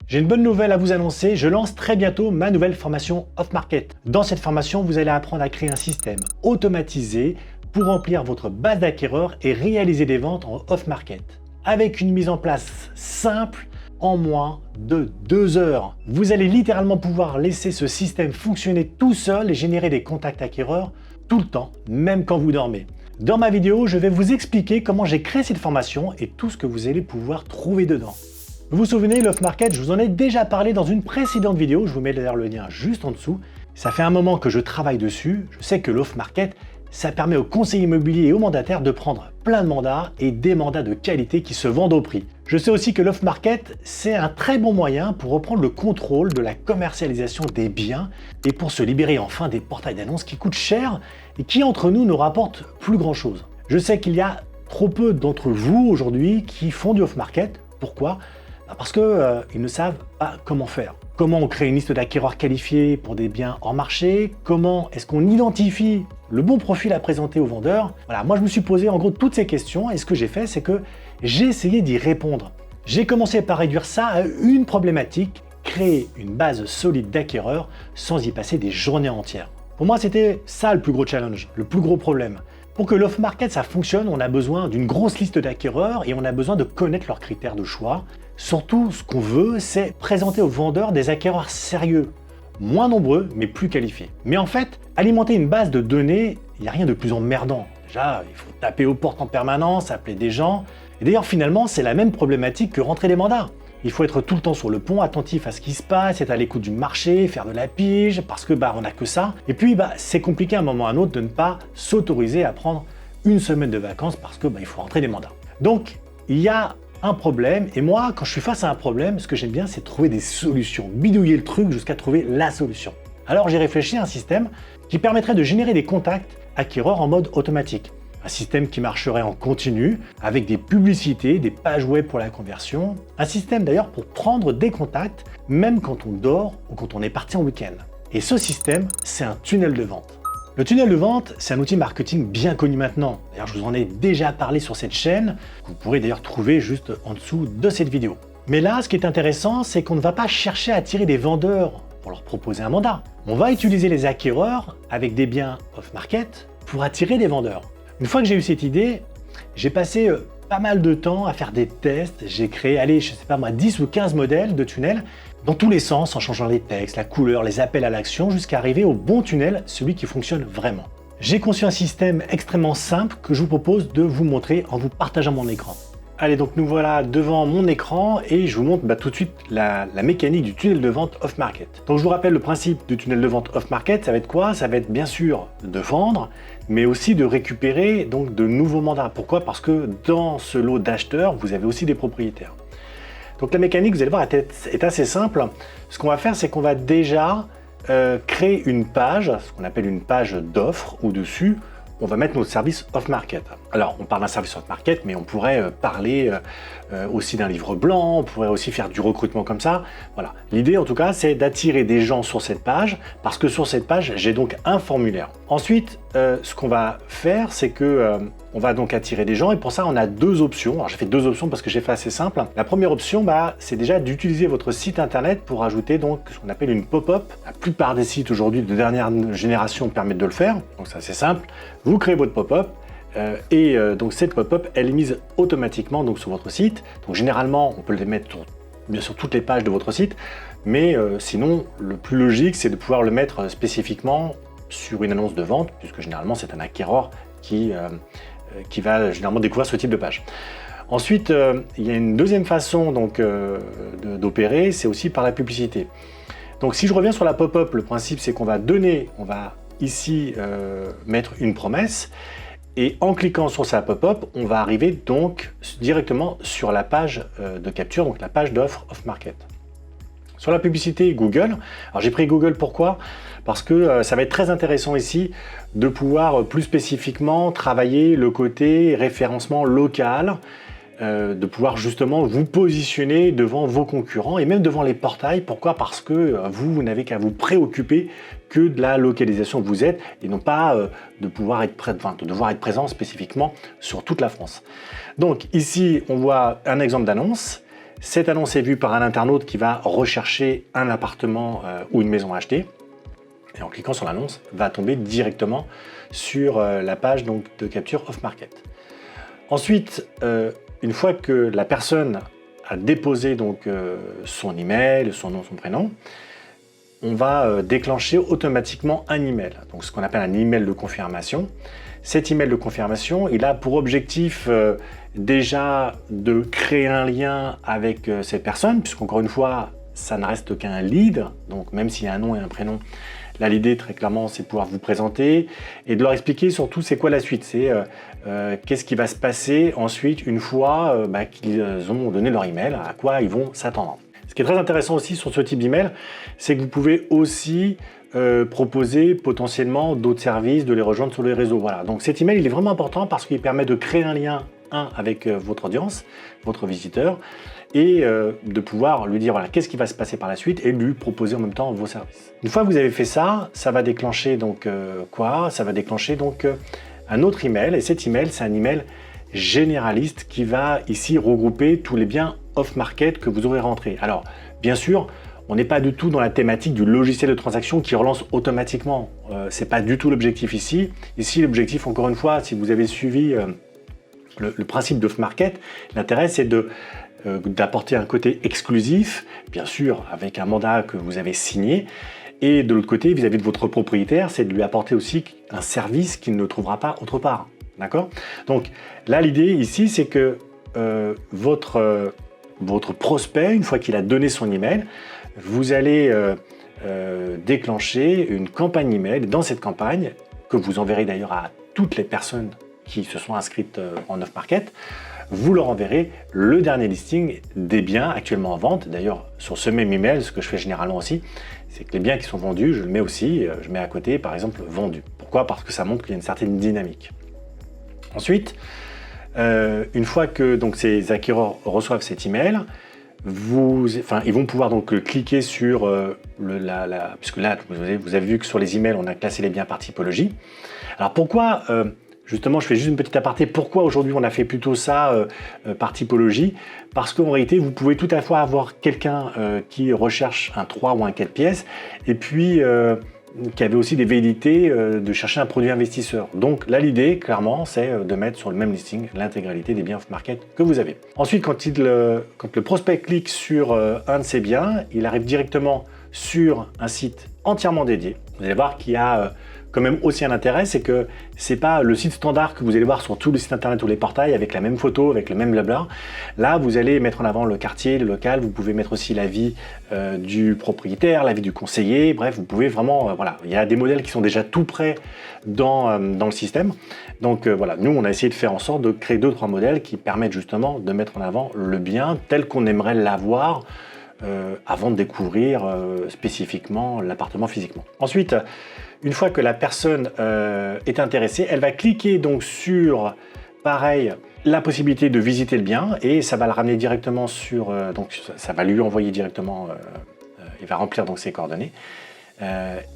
J'ai une bonne nouvelle à vous annoncer, je lance très bientôt ma nouvelle formation Off-Market. Dans cette formation, vous allez apprendre à créer un système automatisé pour remplir votre base d'acquéreurs et réaliser des ventes en Off-Market. Avec une mise en place simple, en moins de 2 heures. Vous allez littéralement pouvoir laisser ce système fonctionner tout seul et générer des contacts acquéreurs tout le temps, même quand vous dormez. Dans ma vidéo, je vais vous expliquer comment j'ai créé cette formation et tout ce que vous allez pouvoir trouver dedans. Vous vous souvenez, l'off-market, je vous en ai déjà parlé dans une précédente vidéo, je vous mets d'ailleurs le lien juste en dessous. Ça fait un moment que je travaille dessus, je sais que l'off-market, ça permet aux conseillers immobiliers et aux mandataires de prendre plein de mandats et des mandats de qualité qui se vendent au prix. Je sais aussi que l'off-market, c'est un très bon moyen pour reprendre le contrôle de la commercialisation des biens et pour se libérer enfin des portails d'annonces qui coûtent cher et qui entre nous ne rapportent plus grand chose. Je sais qu'il y a trop peu d'entre vous aujourd'hui qui font du off-market. Pourquoi ? Parce qu'ils ne savent pas comment faire. Comment on crée une liste d'acquéreurs qualifiés pour des biens hors marché? Comment est-ce qu'on identifie le bon profil à présenter aux vendeurs? Voilà, moi je me suis posé en gros toutes ces questions et ce que j'ai fait, c'est que j'ai essayé d'y répondre. J'ai commencé par réduire ça à une problématique, créer une base solide d'acquéreurs sans y passer des journées entières. Pour moi, c'était ça le plus gros challenge, le plus gros problème. Pour que l'off-market ça fonctionne, on a besoin d'une grosse liste d'acquéreurs et on a besoin de connaître leurs critères de choix. Surtout, ce qu'on veut, c'est présenter aux vendeurs des acquéreurs sérieux, moins nombreux, mais plus qualifiés. Mais en fait, alimenter une base de données, il n'y a rien de plus emmerdant. Déjà, il faut taper aux portes en permanence, appeler des gens. Et d'ailleurs, finalement, c'est la même problématique que rentrer des mandats. Il faut être tout le temps sur le pont, attentif à ce qui se passe, être à l'écoute du marché, faire de la pige, parce que on n'a que ça. Et puis, c'est compliqué à un moment ou à un autre de ne pas s'autoriser à prendre une semaine de vacances parce que il faut rentrer des mandats. Donc, il y a un problème, et moi, quand je suis face à un problème, ce que j'aime bien, c'est trouver des solutions, bidouiller le truc jusqu'à trouver la solution. Alors j'ai réfléchi à un système qui permettrait de générer des contacts acquéreurs en mode automatique. Un système qui marcherait en continu, avec des publicités, des pages web pour la conversion. Un système d'ailleurs pour prendre des contacts, même quand on dort ou quand on est parti en week-end. Et ce système, c'est un tunnel de vente. Le tunnel de vente, c'est un outil marketing bien connu maintenant. D'ailleurs, je vous en ai déjà parlé sur cette chaîne, que vous pourrez d'ailleurs trouver juste en dessous de cette vidéo. Mais là, ce qui est intéressant, c'est qu'on ne va pas chercher à attirer des vendeurs pour leur proposer un mandat. On va utiliser les acquéreurs avec des biens off-market pour attirer des vendeurs. Une fois que j'ai eu cette idée, j'ai passé pas mal de temps à faire des tests. J'ai créé, 10 ou 15 modèles de tunnels dans tous les sens, en changeant les textes, la couleur, les appels à l'action, jusqu'à arriver au bon tunnel, celui qui fonctionne vraiment. J'ai conçu un système extrêmement simple que je vous propose de vous montrer en vous partageant mon écran. Allez, donc nous voilà devant mon écran et je vous montre tout de suite la mécanique du tunnel de vente off-market. Donc je vous rappelle le principe du tunnel de vente off-market, ça va être quoi? Ça va être bien sûr de vendre, mais aussi de récupérer donc de nouveaux mandats. Pourquoi? Parce que dans ce lot d'acheteurs, vous avez aussi des propriétaires. Donc la mécanique, vous allez voir, est assez simple. Ce qu'on va faire, c'est qu'on va déjà créer une page, ce qu'on appelle une page d'offres, où dessus, on va mettre notre service off-market. Alors, on parle d'un service off-market, mais on pourrait parler aussi d'un livre blanc, on pourrait aussi faire du recrutement comme ça. Voilà. L'idée, en tout cas, c'est d'attirer des gens sur cette page, parce que sur cette page, j'ai donc un formulaire. Ensuite, ce qu'on va faire, c'est que on va donc attirer des gens, et pour ça, on a deux options. Alors, j'ai fait deux options parce que j'ai fait assez simple. La première option, c'est déjà d'utiliser votre site internet pour ajouter donc ce qu'on appelle une pop-up. La plupart des sites aujourd'hui de dernière génération permettent de le faire, donc c'est assez simple. Vous créez votre pop-up, donc cette pop-up, elle est mise automatiquement donc sur votre site. Donc généralement, on peut le mettre sur bien sûr toutes les pages de votre site, mais sinon, le plus logique, c'est de pouvoir le mettre spécifiquement sur une annonce de vente, puisque généralement, c'est un acquéreur qui va généralement découvrir ce type de page. Ensuite, il y a une deuxième façon d'opérer, c'est aussi par la publicité. Donc si je reviens sur la pop-up, le principe c'est qu'on va ici mettre une promesse, et en cliquant sur sa pop-up, on va arriver donc directement sur la page de capture, donc la page d'offre off-market. Sur la publicité Google, alors j'ai pris Google pourquoi? Parce que ça va être très intéressant ici de pouvoir plus spécifiquement travailler le côté référencement local, de pouvoir justement vous positionner devant vos concurrents et même devant les portails. Pourquoi? Parce que vous n'avez qu'à vous préoccuper que de la localisation où vous êtes et non pas de devoir être présent spécifiquement sur toute la France. Donc ici, on voit un exemple d'annonce. Cette annonce est vue par un internaute qui va rechercher un appartement ou une maison à acheter. Et en cliquant sur l'annonce, va tomber directement sur la page donc, de capture off-market. Ensuite, une fois que la personne a déposé donc, son email, son nom, son prénom, on va déclencher automatiquement un email, donc ce qu'on appelle un email de confirmation. Cet email de confirmation, il a pour objectif déjà de créer un lien avec cette personne, puisqu'encore une fois, ça ne reste qu'un lead, donc même s'il y a un nom et un prénom, là l'idée très clairement c'est de pouvoir vous présenter et de leur expliquer surtout c'est quoi la suite, c'est qu'est-ce qui va se passer ensuite une fois qu'ils ont donné leur email, à quoi ils vont s'attendre. Ce qui est très intéressant aussi sur ce type d'email, c'est que vous pouvez aussi proposer potentiellement d'autres services, de les rejoindre sur les réseaux. Voilà. Donc cet email il est vraiment important parce qu'il permet de créer un lien avec votre audience, votre visiteur, et de pouvoir lui dire voilà, qu'est-ce qui va se passer par la suite et lui proposer en même temps vos services. Une fois que vous avez fait ça, ça va déclencher donc Ça va déclencher donc un autre email, et cet email c'est un email généraliste qui va ici regrouper tous les biens off-market que vous aurez rentrés. Alors bien sûr, on n'est pas du tout dans la thématique du logiciel de transaction qui relance automatiquement. C'est pas du tout l'objectif ici. Ici l'objectif, encore une fois, si vous avez suivi le principe d'off-market, l'intérêt c'est d'apporter un côté exclusif, bien sûr avec un mandat que vous avez signé, et de l'autre côté, vis-à-vis de votre propriétaire, c'est de lui apporter aussi un service qu'il ne trouvera pas autre part. D'accord ? Donc là, l'idée ici, c'est que votre prospect, une fois qu'il a donné son email, vous allez déclencher une campagne email. Dans cette campagne, que vous enverrez d'ailleurs à toutes les personnes qui se sont inscrites en off-market, vous leur enverrez le dernier listing des biens actuellement en vente. D'ailleurs, sur ce même email, ce que je fais généralement aussi, c'est que les biens qui sont vendus, je le mets aussi, je mets à côté, par exemple, vendus. Pourquoi ? Parce que ça montre qu'il y a une certaine dynamique. Ensuite, une fois que donc, ces acquéreurs reçoivent cet email, ils vont pouvoir donc cliquer sur puisque là, vous avez vu que sur les emails, on a classé les biens par typologie. Alors pourquoi justement, je fais juste une petite aparté. Pourquoi aujourd'hui on a fait plutôt ça par typologie ? Parce qu'en réalité, vous pouvez tout à fois avoir quelqu'un qui recherche un 3 ou un 4 pièces et puis qui avait aussi des velléités de chercher un produit investisseur. Donc là, l'idée, clairement, c'est de mettre sur le même listing l'intégralité des biens off-market que vous avez. Ensuite, quand le prospect clique sur un de ces biens, il arrive directement sur un site entièrement dédié. Vous allez voir qu'il y a quand même aussi un intérêt, c'est que c'est pas le site standard que vous allez voir sur tous les sites internet ou les portails avec la même photo, avec le même blabla. Là, vous allez mettre en avant le quartier, le local, vous pouvez mettre aussi l'avis du propriétaire, l'avis du conseiller, bref, vous pouvez vraiment, voilà, il y a des modèles qui sont déjà tout prêts dans le système. Donc voilà, nous on a essayé de faire en sorte de créer 2-3 modèles qui permettent justement de mettre en avant le bien tel qu'on aimerait l'avoir avant de découvrir spécifiquement l'appartement physiquement. Ensuite, une fois que la personne est intéressée, elle va cliquer donc sur, pareil, la possibilité de visiter le bien et ça va le ramener directement sur, donc ça va lui envoyer directement, il va remplir donc ses coordonnées.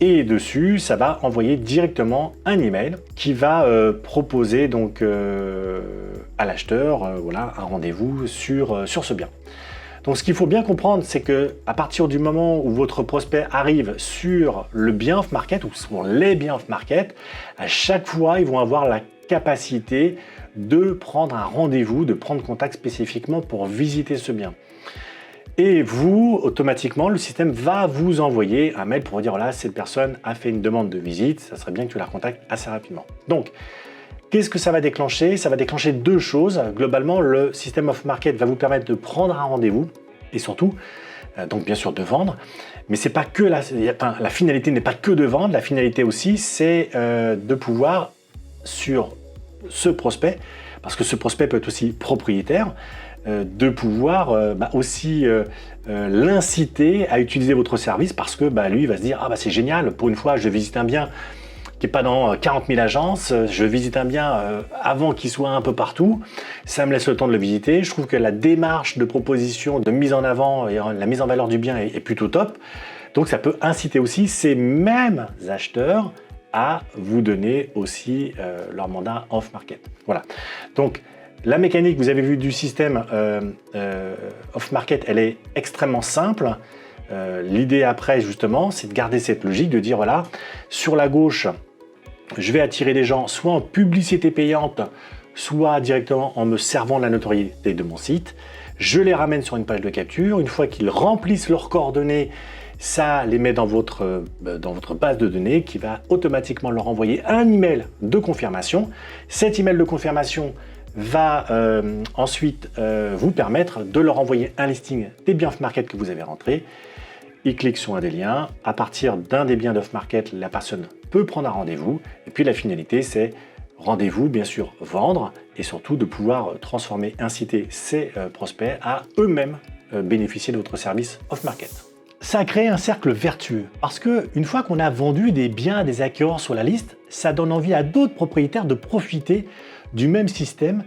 Et dessus, ça va envoyer directement un email qui va proposer donc à l'acheteur voilà, un rendez-vous sur ce bien. Donc ce qu'il faut bien comprendre, c'est que à partir du moment où votre prospect arrive sur le bien off-market ou sur les biens off-market, à chaque fois, ils vont avoir la capacité de prendre un rendez-vous, de prendre contact spécifiquement pour visiter ce bien. Et vous, automatiquement, le système va vous envoyer un mail pour vous dire voilà, cette personne a fait une demande de visite, ça serait bien que tu la contactes assez rapidement. Donc, qu'est-ce que ça va déclencher ? Ça va déclencher 2 choses. Globalement, le système off-market va vous permettre de prendre un rendez-vous et surtout, donc bien sûr de vendre. Mais c'est pas que la finalité n'est pas que de vendre. La finalité aussi, c'est de pouvoir sur ce prospect, parce que ce prospect peut être aussi propriétaire, de pouvoir aussi l'inciter à utiliser votre service parce que lui il va se dire ah c'est génial, pour une fois je visite un bien qui n'est pas dans 40 000 agences, je visite un bien avant qu'il soit un peu partout, ça me laisse le temps de le visiter, je trouve que la démarche de proposition, de mise en avant et la mise en valeur du bien est plutôt top, donc ça peut inciter aussi ces mêmes acheteurs à vous donner aussi leur mandat off-market. Voilà, donc La mécanique, vous avez vu, du système off-market, elle est extrêmement simple. L'idée après, justement, c'est de garder cette logique, de dire, voilà, sur la gauche, je vais attirer des gens soit en publicité payante, soit directement en me servant de la notoriété de mon site. Je les ramène sur une page de capture. Une fois qu'ils remplissent leurs coordonnées, ça les met dans votre base de données qui va automatiquement leur envoyer un email de confirmation. Cet email de confirmation va ensuite vous permettre de leur envoyer un listing des biens off-market que vous avez rentrés. Ils cliquent sur un des liens. À partir d'un des biens d'off-market, la personne peut prendre un rendez-vous. Et puis la finalité, c'est rendez-vous, bien sûr, vendre et surtout de pouvoir transformer, inciter ces prospects à eux-mêmes bénéficier de votre service off-market. Ça a créé un cercle vertueux parce que une fois qu'on a vendu des biens à des acquéreurs sur la liste, ça donne envie à d'autres propriétaires de profiter du même système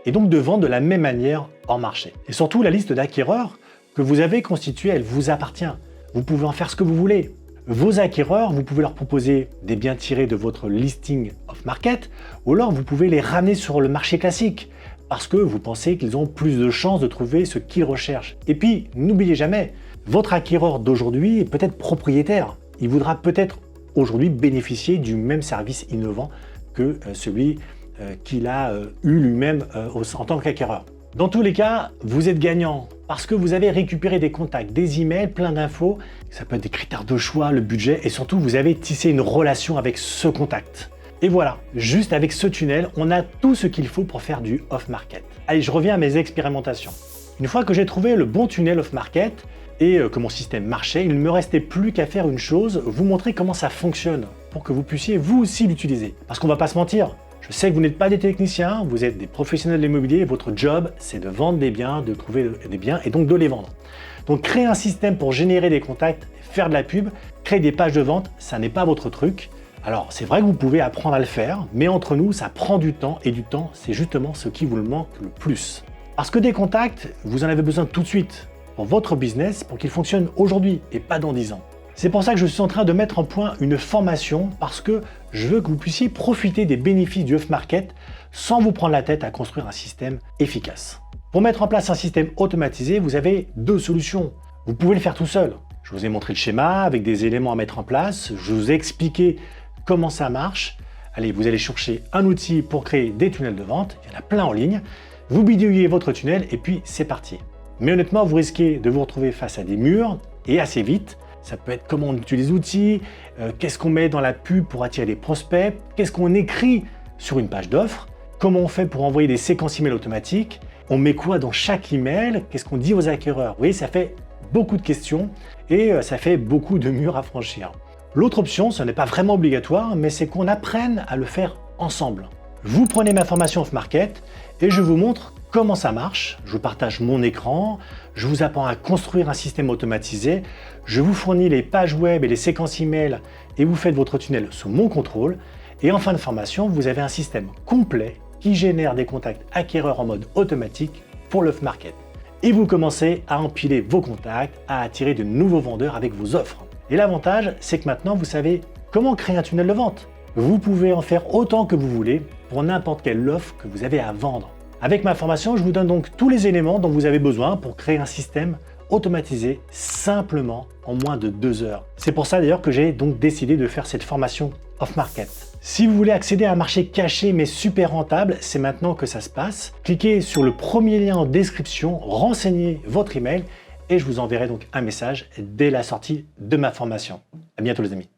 et donc de vendre de la même manière hors marché. Et surtout, la liste d'acquéreurs que vous avez constituée, elle vous appartient. Vous pouvez en faire ce que vous voulez. Vos acquéreurs, vous pouvez leur proposer des biens tirés de votre listing off-market ou alors vous pouvez les ramener sur le marché classique parce que vous pensez qu'ils ont plus de chances de trouver ce qu'ils recherchent. Et puis, n'oubliez jamais, votre acquéreur d'aujourd'hui est peut-être propriétaire. Il voudra peut-être aujourd'hui bénéficier du même service innovant que celui qu'il a eu lui-même en tant qu'acquéreur. Dans tous les cas, vous êtes gagnant parce que vous avez récupéré des contacts, des emails, plein d'infos. Ça peut être des critères de choix, le budget et surtout vous avez tissé une relation avec ce contact. Et voilà, juste avec ce tunnel, on a tout ce qu'il faut pour faire du off-market. Allez, je reviens à mes expérimentations. Une fois que j'ai trouvé le bon tunnel off-market et que mon système marchait, il ne me restait plus qu'à faire une chose, vous montrer comment ça fonctionne pour que vous puissiez vous aussi l'utiliser. Parce qu'on va pas se mentir, je sais que vous n'êtes pas des techniciens, vous êtes des professionnels de l'immobilier, votre job c'est de vendre des biens, de trouver des biens et donc de les vendre. Donc créer un système pour générer des contacts, faire de la pub, créer des pages de vente, ça n'est pas votre truc. Alors c'est vrai que vous pouvez apprendre à le faire, mais entre nous ça prend du temps et du temps c'est justement ce qui vous le manque le plus. Parce que des contacts, vous en avez besoin tout de suite pour votre business, pour qu'il fonctionne aujourd'hui et pas dans 10 ans. C'est pour ça que je suis en train de mettre en point une formation parce que je veux que vous puissiez profiter des bénéfices du off-market sans vous prendre la tête à construire un système efficace. Pour mettre en place un système automatisé, vous avez deux solutions. Vous pouvez le faire tout seul. Je vous ai montré le schéma avec des éléments à mettre en place. Je vous ai expliqué comment ça marche. Allez, vous allez chercher un outil pour créer des tunnels de vente. Il y en a plein en ligne. Vous bidouillez votre tunnel et puis c'est parti. Mais honnêtement, vous risquez de vous retrouver face à des murs et assez vite. Ça peut être comment on utilise l'outil, qu'est-ce qu'on met dans la pub pour attirer des prospects, qu'est-ce qu'on écrit sur une page d'offre, comment on fait pour envoyer des séquences email automatiques, on met quoi dans chaque email, qu'est-ce qu'on dit aux acquéreurs. Vous voyez, ça fait beaucoup de questions et ça fait beaucoup de murs à franchir. L'autre option, ce n'est pas vraiment obligatoire, mais c'est qu'on apprenne à le faire ensemble. Vous prenez ma formation off-market et je vous montre comment ça marche. Je vous partage mon écran, je vous apprends à construire un système automatisé, je vous fournis les pages web et les séquences email et vous faites votre tunnel sous mon contrôle. Et en fin de formation, vous avez un système complet qui génère des contacts acquéreurs en mode automatique pour l'off-market. Et vous commencez à empiler vos contacts, à attirer de nouveaux vendeurs avec vos offres. Et l'avantage, c'est que maintenant, vous savez comment créer un tunnel de vente. Vous pouvez en faire autant que vous voulez pour n'importe quelle offre que vous avez à vendre. Avec ma formation, je vous donne donc tous les éléments dont vous avez besoin pour créer un système automatisé simplement en moins de 2 heures. C'est pour ça d'ailleurs que j'ai donc décidé de faire cette formation off-market. Si vous voulez accéder à un marché caché mais super rentable, c'est maintenant que ça se passe. Cliquez sur le premier lien en description, renseignez votre email et je vous enverrai donc un message dès la sortie de ma formation. À bientôt les amis.